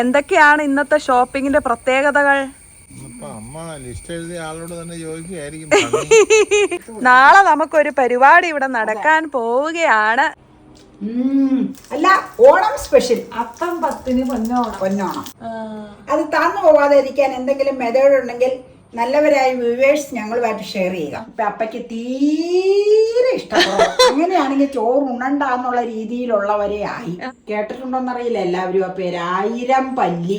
എന്തൊക്കെയാണ് ഇന്നത്തെ ഷോപ്പിങ്ങിന്റെ പ്രത്യേകതകൾ? അമ്മ ലിസ്റ്റ് എഴുതിയ ആളോട് തന്നെ ചോദിക്കുകയായിരിക്കും. നാളെ നമുക്കൊരു പരിപാടി ഇവിടെ നടക്കാൻ പോവുകയാണ്. അല്ല, ഓണം സ്പെഷ്യൽ അത്തം 10-ന് പൊന്നോണം. അത് താന്നു പോവാതെ ഇരിക്കാൻ എന്തെങ്കിലും മെത്തേഡ് ഉണ്ടെങ്കിൽ നല്ലവരായ വ്യൂവേഴ്സ് ഞങ്ങളുമായിട്ട് ഷെയർ ചെയ്യുക. ഇപ്പൊ അപ്പയ്ക്ക് തീരെ ഇഷ്ടപ്പെടും. അങ്ങനെയാണെങ്കിൽ ചോറ് ഉണ്ണണ്ടെന്നുള്ള രീതിയിലുള്ളവരെ ആയി. കേട്ടിട്ടുണ്ടോന്നറിയില്ല എല്ലാവരും ആ പേര് 1000 പല്ലി.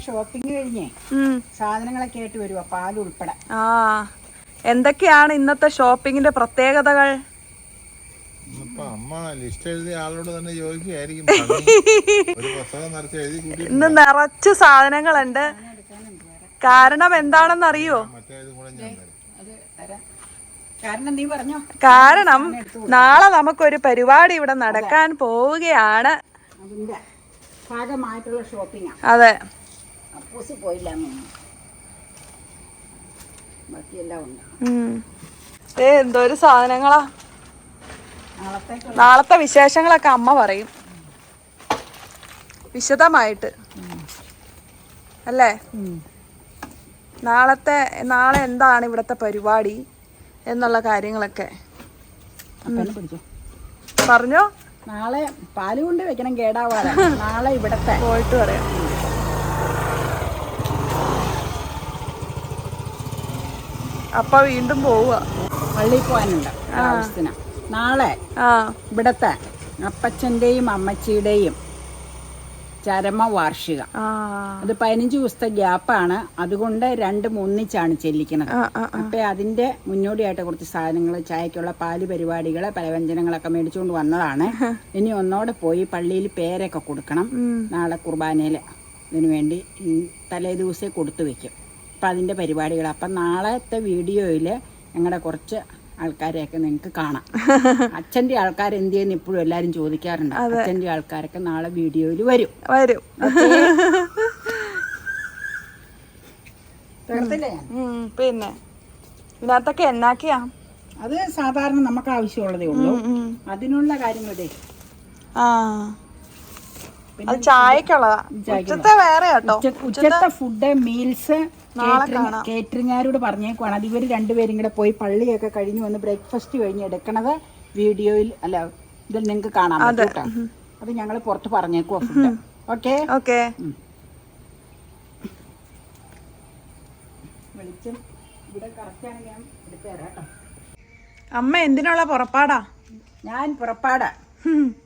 ഷോപ്പിംഗ് കഴിഞ്ഞേ സാധനങ്ങളൊക്കെ ആയിട്ട് വരുവാ, പാലുൾപ്പെടെ. എന്തൊക്കെയാണ് ഇന്നത്തെ ഷോപ്പിങ്ങിന്റെ പ്രത്യേകതകൾ? അമ്മ ലിസ്റ്റ് എഴുതിയ ആളോട് തന്നെ ചോദിക്കുകയായിരിക്കും. ഒരു പുസ്തകം നിറച്ച് എഴുതി കൂട്ടി. ഇന്ന് നിറച്ച് സാധനങ്ങളുണ്ട്. കാരണം എന്താണെന്ന് അറിയോ? കാരണം നാളെ നമുക്കൊരു പരിപാടി ഇവിടെ നടക്കാൻ പോവുകയാണ്. അതിന്റെ ഭാഗമായിട്ടുള്ള ഷോപ്പിംഗ്. അതെ, അപ്പൂസി പോയില്ല, ബാക്കിയെല്ലാം ഉണ്ട്. എന്തോരു സാധനങ്ങളാ. നാളത്തെ വിശേഷങ്ങളൊക്കെ അമ്മ പറയും വിശദമായിട്ട്, അല്ലേ? നാളെ എന്താണ് ഇവിടുത്തെ പരിപാടി എന്നുള്ള കാര്യങ്ങളൊക്കെ പറഞ്ഞോ. നാളെ പാല് കൊണ്ട് വെക്കണം, കേടാവാതെ. നാളെ ഇവിടത്തെ പോയിട്ട് പറയാം. അപ്പ വീണ്ടും പോവുക, പള്ളിയിൽ പോകാനുണ്ട് ആവശ്യത്തിന്. നാളെ ഇവിടത്തെ അപ്പച്ചൻ്റെയും അമ്മച്ചിയുടെയും ചരമവാർഷികം. അത് 15 ദിവസത്തെ ഗ്യാപ്പാണ്. അതുകൊണ്ട് 2 ഒന്നിച്ചാണ് ചെല്ലിക്കുന്നത്. അപ്പൊ അതിന്റെ മുന്നോടിയായിട്ട് കുറച്ച് സാധനങ്ങൾ, ചായക്കുള്ള പാല് പരിപാടികള്, പലവ്യഞ്ജനങ്ങളൊക്കെ മേടിച്ചുകൊണ്ട് വന്നതാണ്. ഇനി ഒന്നോടെ പോയി പള്ളിയിൽ പേരൊക്കെ കൊടുക്കണം. നാളെ കുർബാനയില് ഇതിനു വേണ്ടി തലേ ദിവസേ കൊടുത്തു വെക്കും. അപ്പം അതിൻ്റെ പരിപാടികൾ. അപ്പം നാളത്തെ വീഡിയോയിൽ ഞങ്ങളുടെ കുറച്ച് ആൾക്കാരെയൊക്കെ നിങ്ങൾക്ക് കാണാം. അച്ഛൻ്റെ ആൾക്കാർ എന്ത് ചെയ്യുന്ന ഇപ്പോഴും എല്ലാവരും ചോദിക്കാറുണ്ട്. അച്ഛൻ്റെ ആൾക്കാരൊക്കെ നാളെ വീഡിയോയിൽ വരും. പിന്നെ ഇതിനകത്തൊക്കെ എന്നാക്കിയാ? അത് സാധാരണ നമുക്ക് ആവശ്യമുള്ളതേ ഉള്ളൂ. അതിനുള്ള കാര്യങ്ങളതേ ചായക്കുള്ളതാ. വേറെ കേട്ടോ, ഉച്ചത്തെ ഫുഡ് മീൽസ് കേറ്ററിംഗുകാരോട് പറഞ്ഞേക്കുവാണ്. അത് ഇവർ രണ്ടുപേരും കൂടെ പോയി പള്ളിയൊക്കെ കഴിഞ്ഞ് വന്ന് ബ്രേക്ക്ഫാസ്റ്റ് കഴിഞ്ഞ് എടുക്കണത് വീഡിയോയിൽ അല്ല ഇതിൽ നിങ്ങൾക്ക് കാണാൻ പറ്റും. അത് ഞങ്ങൾ പുറത്ത് പറഞ്ഞേക്കുവാ ഫുഡ്. ഓക്കെ. വെളിച്ചം ഇവിടെ കറക്റ്റാണ്. ഞാൻ എടുത്തു തരാം കേട്ടോ. അമ്മ എന്തിനുള്ള പുറപ്പാടാ? ഞാൻ പുറപ്പാടാ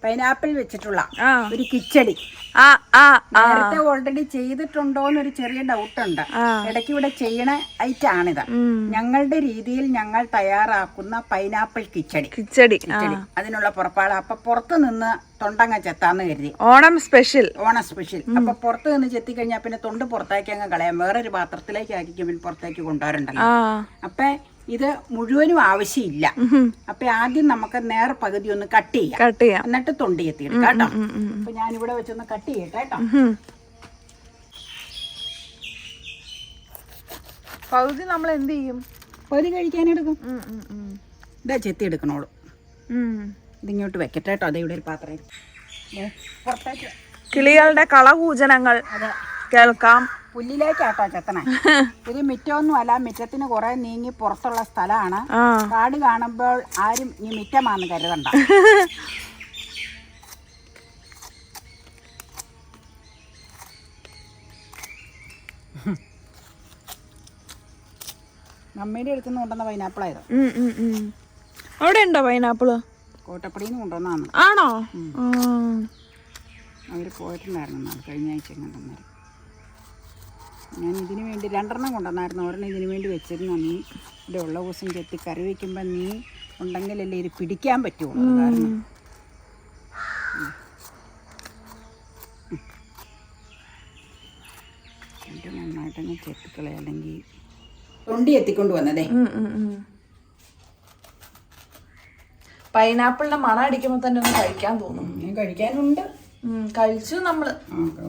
പൈനാപ്പിൾ വെച്ചിട്ടുള്ള ഒരു കിച്ചടി. നേരത്തെ ഓൾറെഡി ചെയ്തിട്ടുണ്ടോന്നൊരു ചെറിയ ഡൗട്ടുണ്ട്. ഇടയ്ക്ക് ഇവിടെ ചെയ്യണ ഐറ്റാണിത്. ഞങ്ങളുടെ രീതിയിൽ ഞങ്ങൾ തയ്യാറാക്കുന്ന പൈനാപ്പിൾ കിച്ചടി. അതിനുള്ള പുറപ്പാട്. അപ്പൊ പുറത്തു നിന്ന് തൊണ്ടങ്ങ ചെത്താന്ന് കരുതി. ഓണം സ്പെഷ്യൽ. അപ്പൊ പുറത്ത് നിന്ന് ചെത്തി കഴിഞ്ഞാൽ പിന്നെ തൊണ്ട് പുറത്തേക്ക് അങ്ങ് കളയാം. വേറൊരു പാത്രത്തിലേക്ക് ആക്കി പിന്നെ പുറത്തേക്ക് കൊണ്ടുവരണ്ടല്ലോ. അപ്പൊ ഇത് മുഴുവനും ആവശ്യമില്ല. അപ്പൊ ആദ്യം നമുക്ക് നേർ പകുതി ഒന്ന് കട്ട് ചെയ്യാം, എന്നിട്ട് തൊണ്ടി എത്തിയെടുക്കാം കേട്ടോ. അപ്പൊ ഞാനിവിടെ വെച്ചൊന്ന് കട്ട് ചെയ്യട്ടെ കേട്ടോ. പകുതി നമ്മൾ എന്ത് ചെയ്യും? പകുതി കഴിക്കാനെടുക്കും. ഇതാ ചെത്തി എടുക്കണോളൂ. ഇതിങ്ങോട്ട് വെക്കട്ടെ കേട്ടോ. അതേ ഇവിടെ ഒരു പാത്രം. പുറത്തേക്ക് കിളികളുടെ കളകൂജനങ്ങൾ കേൾക്കാം. പുല്ലിലേക്കാട്ടോ ചെത്തണേ. ഇത് മിറ്റമൊന്നും അല്ല, മിറ്റത്തിന് കുറെ നീങ്ങി പുറത്തുള്ള സ്ഥലമാണ്. കാട് കാണുമ്പോൾ ആരും ഈ മിറ്റമാണെന്ന് കരുതണ്ട. മമ്മീടെ അടുത്തുനിന്ന് കൊണ്ടുവന്ന പൈനാപ്പിളായത്. അവിടെ ഉണ്ടോ പൈനാപ്പിള്? കോട്ടപ്പടിയിൽ നിന്ന് കൊണ്ടുവന്നാണ്. ആണോ? അവർ പോയിട്ടുണ്ടായിരുന്നു കഴിഞ്ഞ ആഴ്ച കൊണ്ടുവന്നേരം. ഞാൻ ഇതിനു വേണ്ടി 2 കൊണ്ടുവന്നായിരുന്നു. ഒരെണ്ണം ഇതിനു വേണ്ടി വെച്ചിരുന്നു. നീ ഇവിടെ ഉള്ള ദിവസം ചെത്തി കറി വയ്ക്കുമ്പോൾ നീ ഉണ്ടെങ്കിലല്ലേ ഇത് പിടിക്കാൻ പറ്റുള്ളൂ. കാരണം എൻ്റെ നന്നായിട്ടങ്ങ് ചെത്തിക്കളെ, അല്ലെങ്കിൽ തൊണ്ടി എത്തിക്കൊണ്ട് വന്നതേ. പൈനാപ്പിളിന്റെ മണം അടിക്കുമ്പോൾ തന്നെ ഒന്ന് കഴിക്കാൻ തോന്നും. ഞാൻ കഴിക്കാനുണ്ട്. കഴിച്ചു നമ്മള്.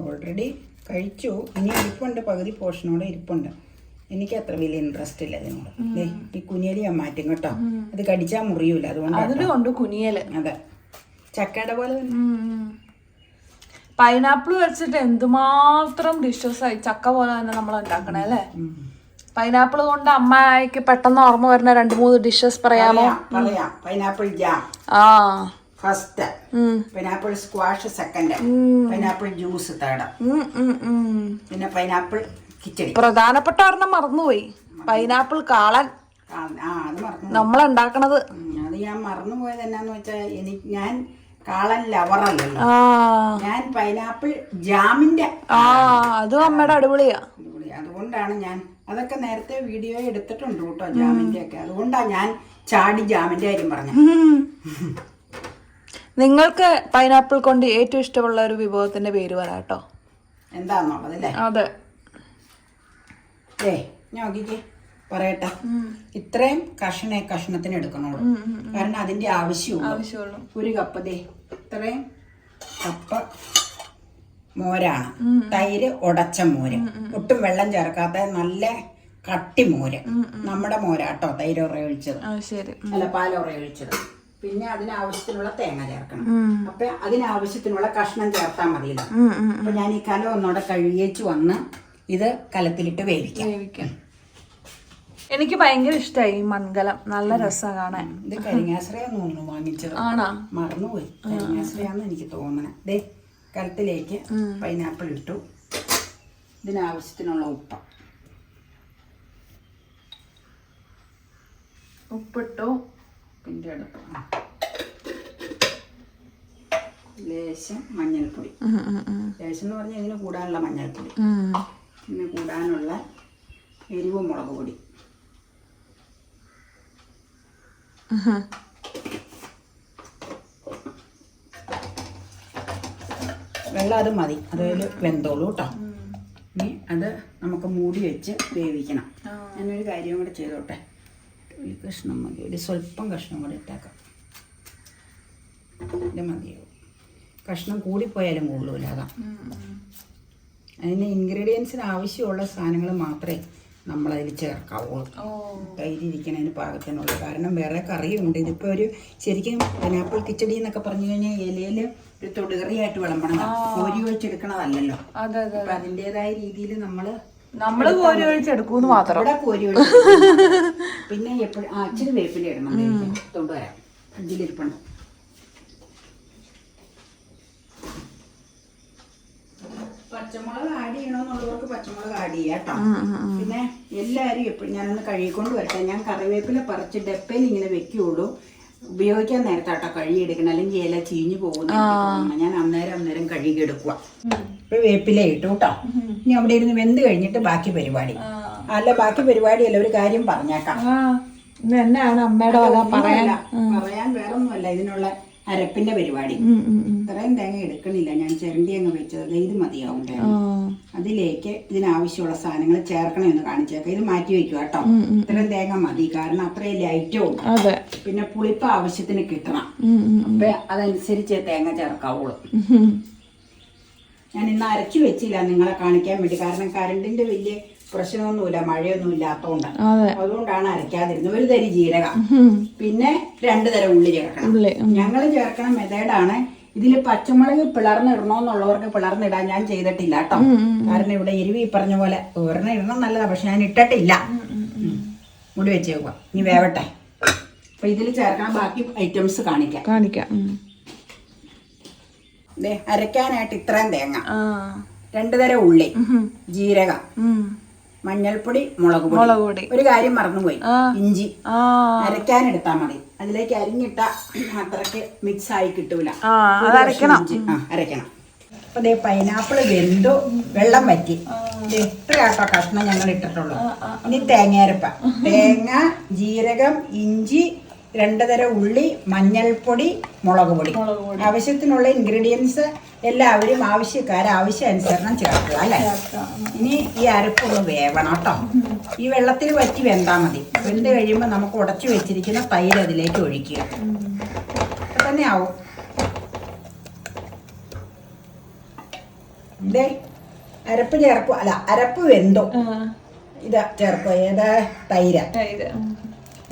ഓൾറെഡി കഴിച്ചു. ഇനി ഇരിപ്പുണ്ട്, പകുതി പോർഷനോടെ ഇരിപ്പുണ്ട്. എനിക്ക് അത്ര വലിയ ഇൻട്രസ്റ്റ് ഇല്ല അതിനോട്. ഈ കുനിയല് ഞാൻ മാറ്റും കേട്ടോ. അത് കടിച്ചാൽ മുറിയൂല, അതുകൊണ്ട് കുനിയല്. അതെ, ചക്കയുടെ പോലെ തന്നെ. പൈനാപ്പിൾ വെച്ചിട്ട് എന്തുമാത്രം ഡിഷസ് ആയി, ചക്ക പോലെ തന്നെ നമ്മൾ ഉണ്ടാക്കണേ അല്ലേ? പൈനാപ്പിൾ കൊണ്ട് അമ്മയ്ക്ക് പെട്ടെന്ന് ഓർമ്മ വരുന്ന 2-3 ഡിഷസ് പറയാമോ? പറയാം. പൈനാപ്പിൾ ജാം ആ first, pineapple squash second, pineapple juice third, പിന്നെ പൈനാപ്പിൾ കിച്ചടി. പ്രധാനപ്പെട്ട ഒരെണ്ണം മറന്നുപോയി, പൈനാപ്പിൾ കാളൻ. അത് മറന്നു നമ്മളുണ്ടാക്കണത്. അത് ഞാൻ മറന്നുപോയത് എന്നാന്ന് വെച്ചാൽ ഞാൻ കാളൻ ലവറല്ലല്ലോ, ഞാൻ പൈനാപ്പിൾ ജാമിന്റെ. അതും അമ്മയുടെ അടിപൊളിയാ. അതുകൊണ്ടാണ് ഞാൻ അതൊക്കെ നേരത്തെ വീഡിയോ എടുത്തിട്ടുണ്ട് കേട്ടോ, ജാമിന്റെ ഒക്കെ. അതുകൊണ്ടാണ് ഞാൻ ചാടി ജാമിന്റെ കാര്യം പറഞ്ഞത്. നിങ്ങൾക്ക് പൈനാപ്പിൾ കൊണ്ട് ഏറ്റവും ഇഷ്ടമുള്ള ഒരു വിഭവത്തിന്റെ പേര് പറയാട്ടോ, എന്താന്നുള്ളതല്ലേ? അതെ. നോക്കിക്കേ, പറയട്ടെ. ഇത്രയും കഷ്ണത്തിന് എടുക്കണുള്ളൂ, കാരണം അതിന്റെ ആവശ്യമുള്ളൂ. ഒരു കപ്പ് ഇത്രയും കപ്പ് മോരാണ്. തൈര് ഉടച്ച മോര്, ഒട്ടും വെള്ളം ചേർക്കാത്ത നല്ല കട്ടി മോര്. നമ്മുടെ മോരാട്ടോ, തൈര് ഉറയൊഴിച്ചത്, അല്ല പാൽ ഉറയൊഴിച്ചത്. പിന്നെ അതിനാവശ്യത്തിനുള്ള തേങ്ങ ചേർക്കണം. അപ്പൊ അതിനാവശ്യത്തിനുള്ള കഷ്ണം ചേർത്താൽ മതിയല്ലോ. അപ്പൊ ഞാൻ ഈ കലം ഒന്നുകൂടെ കഴുകിയേച്ചു വന്ന് ഇത് കലത്തിലിട്ട് വേവിക്കാം. എനിക്ക് ഭയങ്കര ഇഷ്ടമായി മൺകലം, നല്ല രസമാണ് കാണാൻ. ഇത് കരിങ്ങാശ്രയാന്ന് തോന്നുന്നു വാങ്ങിച്ചത്, മറന്നുപോയി. കരിങ്ങാശ്രയാന്ന് എനിക്ക് തോന്നണേ. കലത്തിലേക്ക് പൈനാപ്പിൾ ഇട്ടു, ഇതിനാവശ്യത്തിനുള്ള ഉപ്പിട്ടു, പിന്നെ എടുത്തു ലേശം മഞ്ഞൾപ്പൊടി. ലേശം എന്ന് പറഞ്ഞാൽ ഇതിന് കൂടാനുള്ള മഞ്ഞൾപ്പൊടി, പിന്നെ കൂടാനുള്ള എരിവ് മുളക് പൊടി. വെള്ളം അത് മതി, അതിൽ വെന്തോളൂ കേട്ടോ. ഇനി അത് നമുക്ക് മൂടി വെച്ച് വേവിക്കണം. ഞാനൊരു കാര്യം കൂടെ ചെയ്തോട്ടെ. ഒരു കഷ്ണം മതി, ഒരു സ്വല്പം കഷ്ണം കൂടെ ഇട്ടേക്കാം. ഇത് മതിയോ? കഷ്ണം കൂടിപ്പോയാലും കൊള്ളൂല. അതാ അതിന് ഇൻഗ്രീഡിയൻസിന് ആവശ്യമുള്ള സാധനങ്ങൾ മാത്രമേ നമ്മളതിൽ ചേർക്കാവുള്ളൂ. തൈരിരിക്കണതിന് പാകത്തിനുള്ളൂ. കാരണം വേറെ കറിയുണ്ട്. ഇതിപ്പോൾ ഒരു ശരിക്കും പൈനാപ്പിൾ കിച്ചടി എന്നൊക്കെ പറഞ്ഞു കഴിഞ്ഞാൽ ഇലയിൽ ഒരു തൊടുകറിയായിട്ട് വിളമ്പണം, കോരി ഒഴിച്ചെടുക്കണതല്ലല്ലോ. അപ്പം അതിൻ്റെതായ രീതിയിൽ നമ്മള് കോരി ഒഴിച്ചെടുക്കൂന്ന് മാത്രം. ഇവിടെ കോരി ഒഴിച്ച് പിന്നെ എപ്പോഴും അച്ഛന് വേപ്പില ഇടണം. തൊണ്ടുവരാം, ഫ്രിഡ്ജിലിരിപ്പുണ്ട്. പച്ചമുളക് ആഡ് ചെയ്യണമെന്നുള്ളവർക്ക് പച്ചമുളക് ആഡ് ചെയ്യാം കേട്ടോ. പിന്നെ എല്ലാവരും എപ്പോഴും ഞാനൊന്ന് കഴുകിക്കൊണ്ട് വരട്ടെ. ഞാൻ കറിവേപ്പില പറിച്ച് ഡപ്പയിൽ ഇങ്ങനെ വെക്കുകയുള്ളൂ. ഉപയോഗിക്കാൻ നേരത്താട്ടോ കഴുകിയെടുക്കണം, അല്ലെങ്കിൽ ഇല ചീഞ്ഞു പോകുന്ന. ഞാൻ അന്നേരം കഴുകിയെടുക്കുക. ഇപ്പൊ വേപ്പില ഇട്ടു കേട്ടോ. ഇനി അവിടെ ഇരുന്ന് വെന്ത് കഴിഞ്ഞിട്ട് ബാക്കി പരിപാടി. അല്ല, ബാക്കി പരിപാടിയല്ല, ഒരു കാര്യം പറഞ്ഞേക്കാം. പറയാൻ വേറൊന്നുമല്ല, ഇതിനുള്ള അരപ്പിന്റെ പരിപാടി. ഇത്രയും തേങ്ങ എടുക്കണില്ല, ഞാൻ ചിരണ്ടി അങ്ങ് വെച്ചത്. ഇത് മതിയാവും തേങ്ങ. അതിലേക്ക് ഇതിനാവശ്യമുള്ള സാധനങ്ങൾ ചേർക്കണമെന്ന് കാണിച്ചേക്കാം. ഇത് മാറ്റി വെക്കുക കേട്ടോ. ഇത്രയും തേങ്ങ മതി, കാരണം അത്രയല്ലേ ഐറ്റവും. പിന്നെ പുളിപ്പ് ആവശ്യത്തിന് കിട്ടണം. അപ്പൊ അതനുസരിച്ച് തേങ്ങ ചേർക്കാവുള്ളൂ. ഞാൻ ഇന്ന് അരച്ചു വെച്ചില്ല നിങ്ങളെ കാണിക്കാൻ വേണ്ടി, കാരണം കരണ്ടിന്റെ വലിയ പ്രശ്നമൊന്നുമില്ല, മഴയൊന്നും ഇല്ലാത്തോണ്ട്. അതുകൊണ്ടാണ് അരയ്ക്കാതിരുന്നത്. ഒരു തരി ജീരകം, പിന്നെ 2 തരം ഉള്ളി ചേർക്കണം. ഞങ്ങൾ ചേർക്കണ മെത്തേഡാണ്. ഇതിൽ പച്ചമുളക് പിളർന്നിടണമെന്നുള്ളവർക്ക് പിളർന്നിടാൻ ഞാൻ ചെയ്തിട്ടില്ല കേട്ടോ. കാരണം ഇവിടെ എരിവി പറഞ്ഞ പോലെ ഒരെണ്ണം ഇടണം നല്ലതാ, പക്ഷെ ഞാൻ ഇട്ടിട്ടില്ല. മുടി വെച്ചേക്കുക, ഇനി വേവട്ടെ. അപ്പൊ ഇതിൽ ചേർക്കണം ബാക്കി ഐറ്റംസ് കാണിക്കാം. അരയ്ക്കാനായിട്ട് ഇത്രയും തേങ്ങ, 2 തരം ഉള്ളി, ജീരകം, മഞ്ഞൾപ്പൊടി, മുളക് പൊടി. ഒരു കാര്യം മറന്നുപോയി, ഇഞ്ചി അരയ്ക്കാനെടുത്താ മതി. അതിലേക്ക് അരിഞ്ഞിട്ട അത്രക്ക് മിക്സ് ആയി കിട്ടൂല, അരയ്ക്കണം. അപ്പൊ ദേ പൈനാപ്പിൾ വെന്തു, വെള്ളം വറ്റി. ഇത്രയാട്ടോ കഷ്ണം ഞങ്ങൾ ഇട്ടിട്ടുള്ളൂ. ഇനി തേങ്ങയരപ്പ. തേങ്ങ, ജീരകം, ഇഞ്ചി, 2 തരം ഉള്ളി, മഞ്ഞൾപ്പൊടി, മുളക് പൊടി. ആവശ്യത്തിനുള്ള ഇൻഗ്രീഡിയൻസ് എല്ലാവരും ആവശ്യാനുസരണം ചേർക്കുക അല്ലേ. ഇനി ഈ അരപ്പൊന്ന് വേവണം കേട്ടോ. ഈ വെള്ളത്തിൽ വറ്റി വെന്താൽ മതി. വെന്ത് കഴിയുമ്പോൾ നമുക്ക് ഉടച്ചു വെച്ചിരിക്കുന്ന തൈര് അതിലേക്ക് ഒഴിക്കുക. തന്നെ ആവും. ഇതേ അരപ്പ് ചേർക്കുക, അല്ല അരപ്പ് വെന്തോ ഇതാ ചേർക്കുക. ഏതാ? തൈര്,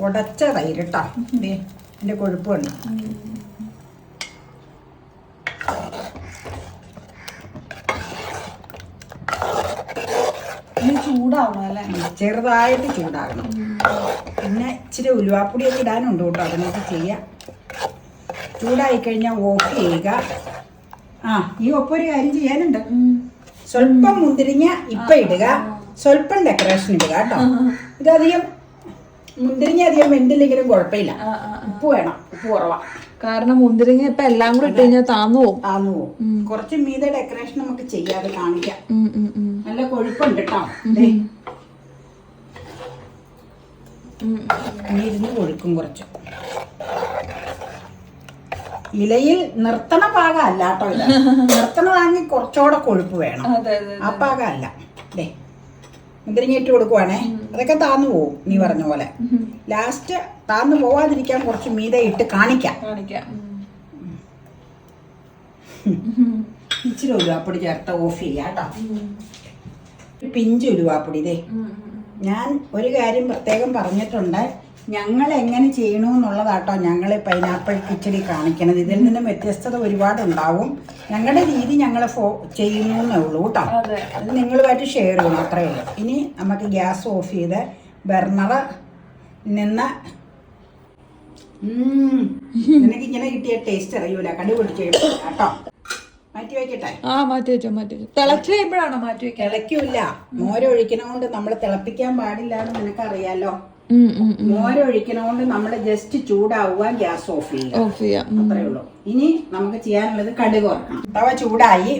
ഉടച്ച തൈര് കേട്ടോ. ഇതിന്റെ കൊഴുപ്പുണ്ട്. ഇനി ചൂടാവണം അല്ലേ? ചെറുതായിട്ട് ചൂടാകണം. പിന്നെ ഇച്ചിരി ഉലുവാപ്പൊടിയൊക്കെ ഇടാനുണ്ട് കേട്ടോ, അതിനൊക്കെ ചെയ്യാം. ചൂടായി കഴിഞ്ഞാൽ ഓഫ് ചെയ്യുക. ഈ ഒപ്പൊരു കാര്യം ചെയ്യാനുണ്ട്. സ്വല്പം മുന്തിരിങ്ങ ഇപ്പം ഇടുക, സ്വല്പം ഡെക്കറേഷൻ ഇടുക കേട്ടോ. ഇതധികം മുന്തിരിങ്ങ അധികം വെന്തില്ലെങ്കിലും കുഴപ്പമില്ല. ഉപ്പ് വേണം, ഉപ്പ് കുറവാ. കാരണം മുന്തിരിങ്ങ ഇപ്പൊ എല്ലാം കൂടെ ഇട്ട് കഴിഞ്ഞാൽ താന്നു പോവും. കുറച്ച് മീതെ ഡെക്കറേഷൻ നമുക്ക് ചെയ്യാതെ കാണിക്കാം. നല്ല കൊഴുപ്പുണ്ട് കേട്ടോ. ഇരുന്ന് കൊഴുക്കും കുറച്ച്. ഇലയിൽ നിർത്തണ പാകമല്ല കേട്ടോ ഇത്. നിർത്തണതാണെങ്കിൽ കുറച്ചുകൂടെ കൊഴുപ്പ് വേണം. ആ പാകമല്ല. ദേ മുന്തിരിങ്ങ ഇട്ട് കൊടുക്കുവാണേ, അതൊക്കെ താന്നു പോവും നീ പറഞ്ഞ പോലെ. ലാസ്റ്റ് താന്നു പോവാതിരിക്കാൻ കുറച്ച് മീതെ ഇട്ട് കാണിക്കാം. ഇച്ചിരി ഉലുവാപ്പൊടി ചേർത്ത് ഓഫ് ചെയ്യാം കേട്ടോ. പിഞ്ച് ഉലുവാപ്പൊടി. ഇതേ ഞാൻ ഒരു കാര്യം പ്രത്യേകം പറഞ്ഞിട്ടുണ്ട്, ഞങ്ങൾ എങ്ങനെ ചെയ്യണമെന്നുള്ളതാട്ടോ ഞങ്ങൾ പൈനാപ്പിൾ കിച്ചടി കാണിക്കണത്. ഇതിൽ നിന്നും വ്യത്യസ്തത ഒരുപാട് ഉണ്ടാവും. ഞങ്ങളുടെ രീതി ഞങ്ങൾ ചെയ്യുന്നു എന്നേ ഉള്ളൂ കേട്ടോ. അത് നിങ്ങളുമായിട്ട് ഷെയർ ചെയ്യണം, അത്രയേ ഉള്ളൂ. ഇനി നമുക്ക് ഗ്യാസ് ഓഫ് ചെയ്ത് ബർണർ നിന്ന് നിനക്ക് ഇങ്ങനെ കിട്ടിയ ടേസ്റ്റ് അറിയൂല. കടി പൊടിച്ച് കേട്ടോ. മാറ്റി വെക്കട്ടെ? മാറ്റി വെച്ചോ. തിളച്ച് കഴിയുമ്പോഴാണോ മാറ്റി വെക്കുക? തിളയ്ക്കൂല. മോരൊഴിക്കണോണ്ട് നമ്മൾ തിളപ്പിക്കാൻ പാടില്ല എന്ന് നിനക്കറിയാലോ. മോരൊഴിക്കണോണ്ട് നമ്മൾ ജസ്റ്റ് ചൂടാവുക, ഗ്യാസ് ഓഫ് ചെയ്യാം, അത്രേ ഉള്ളൂ. ഇനി നമുക്ക് ചെയ്യാനുള്ളത് കടുക് വറക്കണം. തവ ചൂടായി,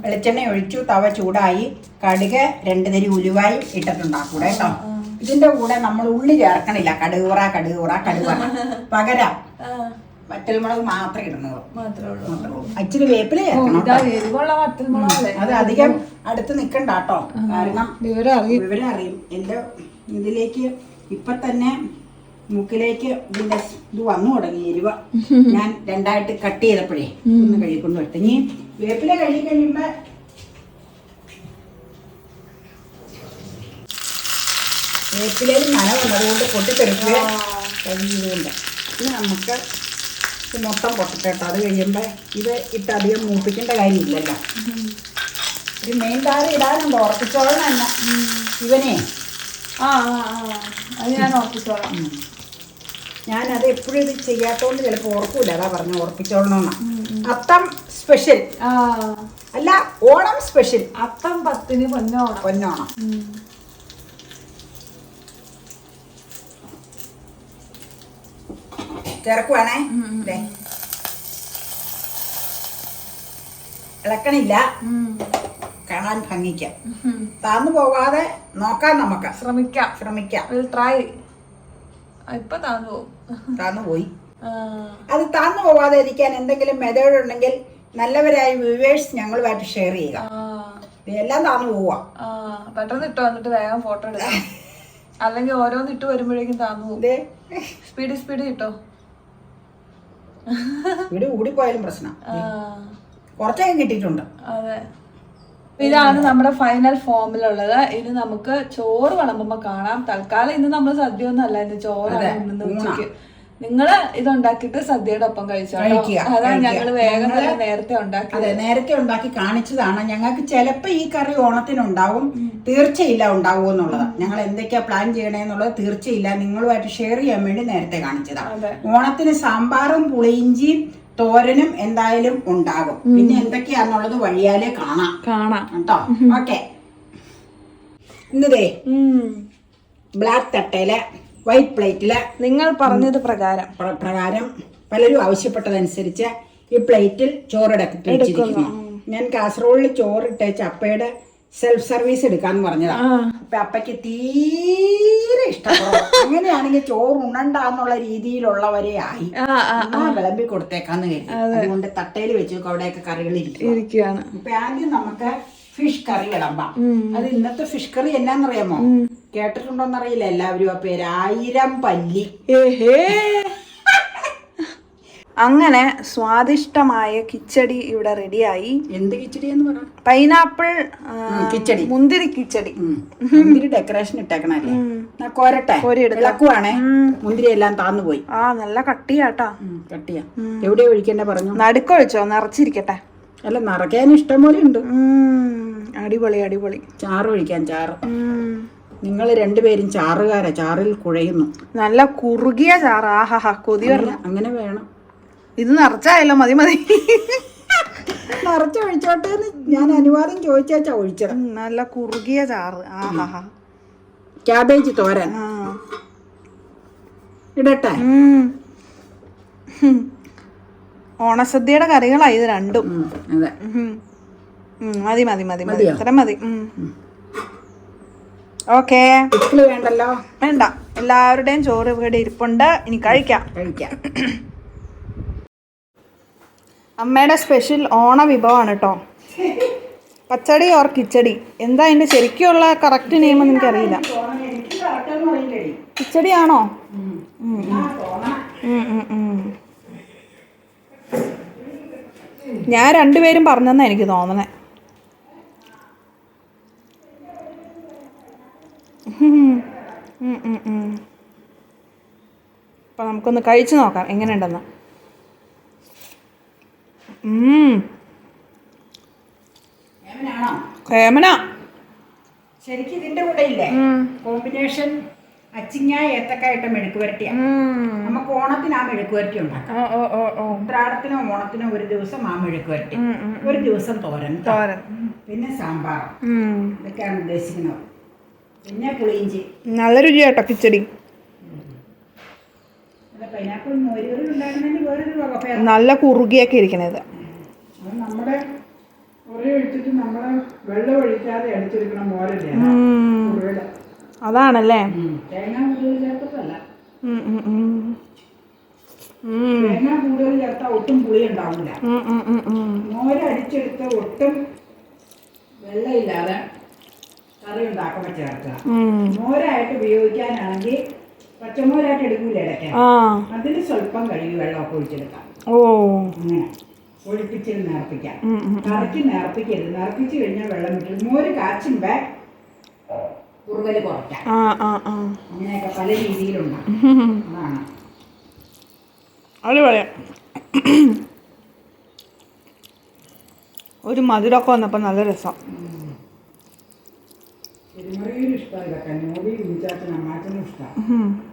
വെളിച്ചെണ്ണ ഒഴിച്ചു, തവ ചൂടായി, കടുക് 2 തരി ഉലുവായി ഇട്ടിട്ടുണ്ടാക്കൂടെ കേട്ടോ. ഇതിന്റെ കൂടെ നമ്മൾ ഉള്ളി ചേർക്കണില്ല. കടുക് വറ പകരം വറ്റൽമുളക് മാത്രമേ ഇടുന്നുള്ളൂ. ഇച്ചിരി വേപ്പില ചേർക്കണം. അത് അധികം അടുത്ത് നിക്കണ്ട കേട്ടോ, കാരണം വിവരം അറിയും. എന്റെ ഇതിലേക്ക് ഇപ്പൊ തന്നെ മുക്കിലേക്ക് ഇതിന്റെ ഇത് വന്നു തുടങ്ങി എരിവ. ഞാൻ 2ആയിട്ട് കട്ട് ചെയ്തപ്പോഴേ ഒന്ന് കഴിക്കൊണ്ട് വിട്ട്. ഇനി വേപ്പില കഴിയുമ്പോ വേപ്പിലയിൽ നനവുള്ളതുകൊണ്ട് പൊട്ടിത്തെടുക്കുക കഴിയുന്നതുകൊണ്ട്. ഇനി നമുക്ക് ഇത് മൊത്തം പൊട്ടിട്ടോ. അത് കഴിയുമ്പോ ഇത് ഇട്ട് അധികം മൂപ്പിക്കേണ്ട കാര്യമില്ലല്ലോ. ഒരു മെയിൻ താരം ഇടാനുണ്ട്, ഉറപ്പിച്ചോളണം തന്നെ ഇവനെ. അത് ഞാൻ ഉറപ്പിച്ചോളാം. ഞാനത് എപ്പോഴും ഇത് ചെയ്യാത്തോണ്ട് ചിലപ്പോ ഓർക്കൂല. അതാ പറഞ്ഞ ഉറപ്പിച്ചോളണമെന്നാ. അത്തം സ്പെഷ്യൽ അല്ല, ഓണം സ്പെഷ്യൽ. അത്തം 10-ന് പൊന്നോണം. ചേർക്കുവാണേ. ഇളക്കണില്ല, കാണാൻ ഭംഗിക്കാം. താന്നു പോകാതെ നോക്കാൻ നമുക്ക് ശ്രമിക്കാം. ട്രൈ. ഇപ്പൊ താന്നു പോയി. അത് താന്നു പോകാതെ ഇരിക്കാൻ എന്തെങ്കിലും മെത്തേഡ് ഉണ്ടെങ്കിൽ നല്ലവരായ വ്യൂവേഴ്സ് ഞങ്ങളുമായിട്ട് ഷെയർ ചെയ്യുക. എല്ലാം താന്നു പോവാ. പെട്ടെന്ന് ഇട്ടോ, എന്നിട്ട് വേഗം ഫോട്ടോ എടുക്കാം. അല്ലെങ്കിൽ ഓരോന്ന് ഇട്ട് വരുമ്പോഴേക്കും താന്നു പോകും. സ്പീഡ് കിട്ടോ. വീട് കൂടിപ്പോയാലും പ്രശ്നം. കുറച്ചൊക്കെ കിട്ടിയിട്ടുണ്ട്. അതെ. ഇതാണ് നമ്മുടെ ഫൈനൽ ഫോമിലുള്ളത്. ഇനി നമുക്ക് ചോറ് വിളമ്പുമ്പോ കാണാം. തൽക്കാലം ഇന്ന് നമ്മൾ സദ്യ ഒന്നും അല്ല, ഇന്ന് ചോറാണ് ഇന്ന് ഉച്ചയ്ക്ക്. നിങ്ങള് ഇതുണ്ടാക്കിയിട്ട് സദ്യയുടെ ഒപ്പം കഴിച്ചോളൂ. അതാണ് ഞങ്ങള് വേഗം തന്നെ നേരത്തെ ഉണ്ടാക്കി കാണിച്ചതാണ്. ഞങ്ങൾക്ക് ചിലപ്പോ ഈ കറി ഓണത്തിനുണ്ടാവും, തീർച്ചയില്ല ഉണ്ടാവും എന്നുള്ളത്. ഞങ്ങൾ എന്തൊക്കെയാ പ്ലാൻ ചെയ്യണേന്നുള്ളത് തീർച്ചയില്ല നിങ്ങളുമായിട്ട് ഷെയർ ചെയ്യാൻ വേണ്ടി നേരത്തെ കാണിച്ചതാണ്. ഓണത്തിന് സാമ്പാറും പുളിയിഞ്ചിയും തോരനും എന്തായാലും ഉണ്ടാകും. പിന്നെ എന്തൊക്കെയാന്നുള്ളത് വഴിയാലേ കാണാം കേട്ടോ. ഓക്കെ, ഇന്നതേ ബ്ലാക്ക് തട്ടയില് വൈറ്റ് പ്ലേറ്റില് നിങ്ങൾ പറഞ്ഞത് പ്രകാരം പലരും ആവശ്യപ്പെട്ടതനുസരിച്ച് ഈ പ്ലേറ്റിൽ ചോറിടക്കിട്ട് വെച്ചിരിക്കുന്നു. ഞാൻ കാസർഗോഡിൽ ചോറിട്ടേച്ച് അപ്പയുടെ സെൽഫ് സർവീസ് എടുക്കാന്ന് പറഞ്ഞതാ. അപ്പൊ അപ്പയ്ക്ക് തീരെ ഇഷ്ടപ്പെടും. അങ്ങനെയാണെങ്കിൽ ചോറ് ഉണ്ണണ്ടെന്നുള്ള രീതിയിലുള്ളവരെ ആയി വിളമ്പി കൊടുത്തേക്കാന്ന് കരുതി. അതുകൊണ്ട് തട്ടയിൽ വെച്ചു അവിടെയൊക്കെ കറികൾ ഇരിക്കുകയാണ്. ഇപ്പൊ ആദ്യം നമുക്ക് ഫിഷ് കറി വിളമ്പാം. അത് ഇന്നത്തെ ഫിഷ് കറി എന്നാന്നറിയാമോ? കേട്ടിട്ടുണ്ടോന്നറിയില്ല എല്ലാവരും ആ പേര്. 1000 പല്ലി. അങ്ങനെ സ്വാദിഷ്ടമായ കിച്ചടി ഇവിടെ റെഡിയായി. എന്ത് കിച്ചടി എന്ന് പറയാം? പൈനാപ്പിൾ കിച്ചടി, മുന്തിരി കിച്ചടി. മുന്തിരി ഡെക്കറേഷൻ ഇട്ടേക്കണല്ലേ. കോരട്ടെ, ഇളക്കുവാണേ. മുന്തിരി എല്ലാം താന്നു പോയി. നല്ല കട്ടിയാട്ടാ. കട്ടിയാ. എവിടെ ഒഴിക്കണ്ടേ പറഞ്ഞു? നടുക്കൊഴിച്ചോ, നിറച്ചിരിക്കട്ടെ. അല്ല, നിറയ്ക്കാൻ ഇഷ്ടം പോലെ ഉണ്ട്. അടിപൊളി. ചാറ് ഒഴിക്കാൻ, ചാറ്. നിങ്ങൾ രണ്ടുപേരും ചാറുകാരാ, ചാറിൽ കുഴയുന്നു. നല്ല കുറുകിയ ചാറ്. ആഹാ കൊതി വരണം. അങ്ങനെ വേണം. ഇത് നിറച്ചായല്ലോ. മതി മതി. നിറച്ചൊഴിച്ചോട്ടെ എന്ന് ഞാൻ അനുവാദം ചോദിച്ചാ ഒഴിച്ചത്. നല്ല കുറുകിയ ചാറ്. ആഹാ. ക്യാബേജ് തോരൻ ഇടട്ടെ? ഓണസദ്യയുടെ കറികളായി ഇത് രണ്ടും. അതെ, മതി മതി മതി മതി, ഇത്ര മതി. ഓക്കേ, വേണ്ടല്ലോ. വേണ്ട, എല്ലാവരുടെയും ചോറ് ഇവിടെ ഇരിപ്പുണ്ട്. ഇനി കഴിക്കാം. അമ്മയുടെ സ്പെഷ്യൽ ഓണ വിഭവമാണ് കേട്ടോ. പച്ചടി ഓർ കിച്ചടി. എന്താ അതിന്റെ ശരിക്കുള്ള കറക്റ്റ് നെയിം എന്ന് എനിക്കറിയില്ല. കിച്ചടിയാണോ? ഞാൻ രണ്ടുപേരും പറഞ്ഞെന്നാ എനിക്ക് തോന്നണേ. അപ്പൊ നമുക്കൊന്ന് കഴിച്ചു നോക്കാം എങ്ങനെയുണ്ടെന്ന്. കേമന. ശരിക്കും ഇതിന്റെ കൂടെ ഇല്ലേ കോമ്പിനേഷൻ അച്ചിങ്ങ ഏത്തക്കായിട്ട് മെഴുക്ക് വരട്ടിയ. നമുക്ക് ഓണത്തിന് ആ മെഴുക്ക് വരട്ടി ഉണ്ടാക്കാം. ഉത്രാടത്തിനോ ഓണത്തിനോ ഒരു ദിവസം ആ മെഴുക്ക് വരട്ടി, ഒരു ദിവസം തോരൻ, പിന്നെ സാമ്പാർ. ഇതൊക്കെയാണ് ഉദ്ദേശിക്കുന്നത്. പിന്നെ പുളിയിഞ്ചി. നല്ല രുചിയാട്ടോ കിച്ചടി. പൈനാപ്പിൾ മോരുകറി ഉണ്ടാക്കുന്നതിന് വേറൊരു വകുപ്പ്. നല്ല കുറുകിയൊക്കെ ഇരിക്കണത്. അത് നമ്മുടെ ഒരേ ഒഴിച്ചിട്ട് നമ്മള് വെള്ളം ഒഴിക്കാതെ അടിച്ചെടുക്കണം മോരല്ലേ. അതാണല്ലേ. തേങ്ങ കൂടുതൽ ചേർത്തതല്ല. തേങ്ങ കൂടുതൽ ചേർത്താൽ ഒട്ടും പുളി ഉണ്ടാവില്ല. മോര് അടിച്ചെടുത്ത ഒട്ടും വെള്ളമില്ലാതെ കറി ഉണ്ടാക്കുമ്പോൾ ചേർക്കുക. മോരായിട്ട് ഉപയോഗിക്കാനാണെങ്കിൽ പച്ചമോരായിട്ട് എടുക്കൂല ഇടയ്ക്ക്, അതിന് സ്വല്പം കഴുകി വെള്ളമൊക്കെ ഒഴിച്ചെടുക്കാം. അങ്ങനെ ഒഴിപ്പിച്ചിട്ട് നേർപ്പിക്കാം. കറിക്ക് നേർപ്പിക്കരുത്. നേർപ്പിച്ച് കഴിഞ്ഞാൽ വെള്ളം വിട്ടു മോര് കാച്ചുമ്പോ കുറുകല് കുറയ്ക്കാം. അങ്ങനെയൊക്കെ പല രീതിയിലുണ്ടാകും. അതാണ് അടിപൊളി. ഒരു മധുരമൊക്കെ വന്നപ്പോൾ നല്ല രസം. തിരുമറിയിലും ഇഷ്ടമാണ് ഇതൊക്കെ. നോടി കുഞ്ചാച്ചനും അമ്മാച്ചനും ഇഷ്ടമാണ്.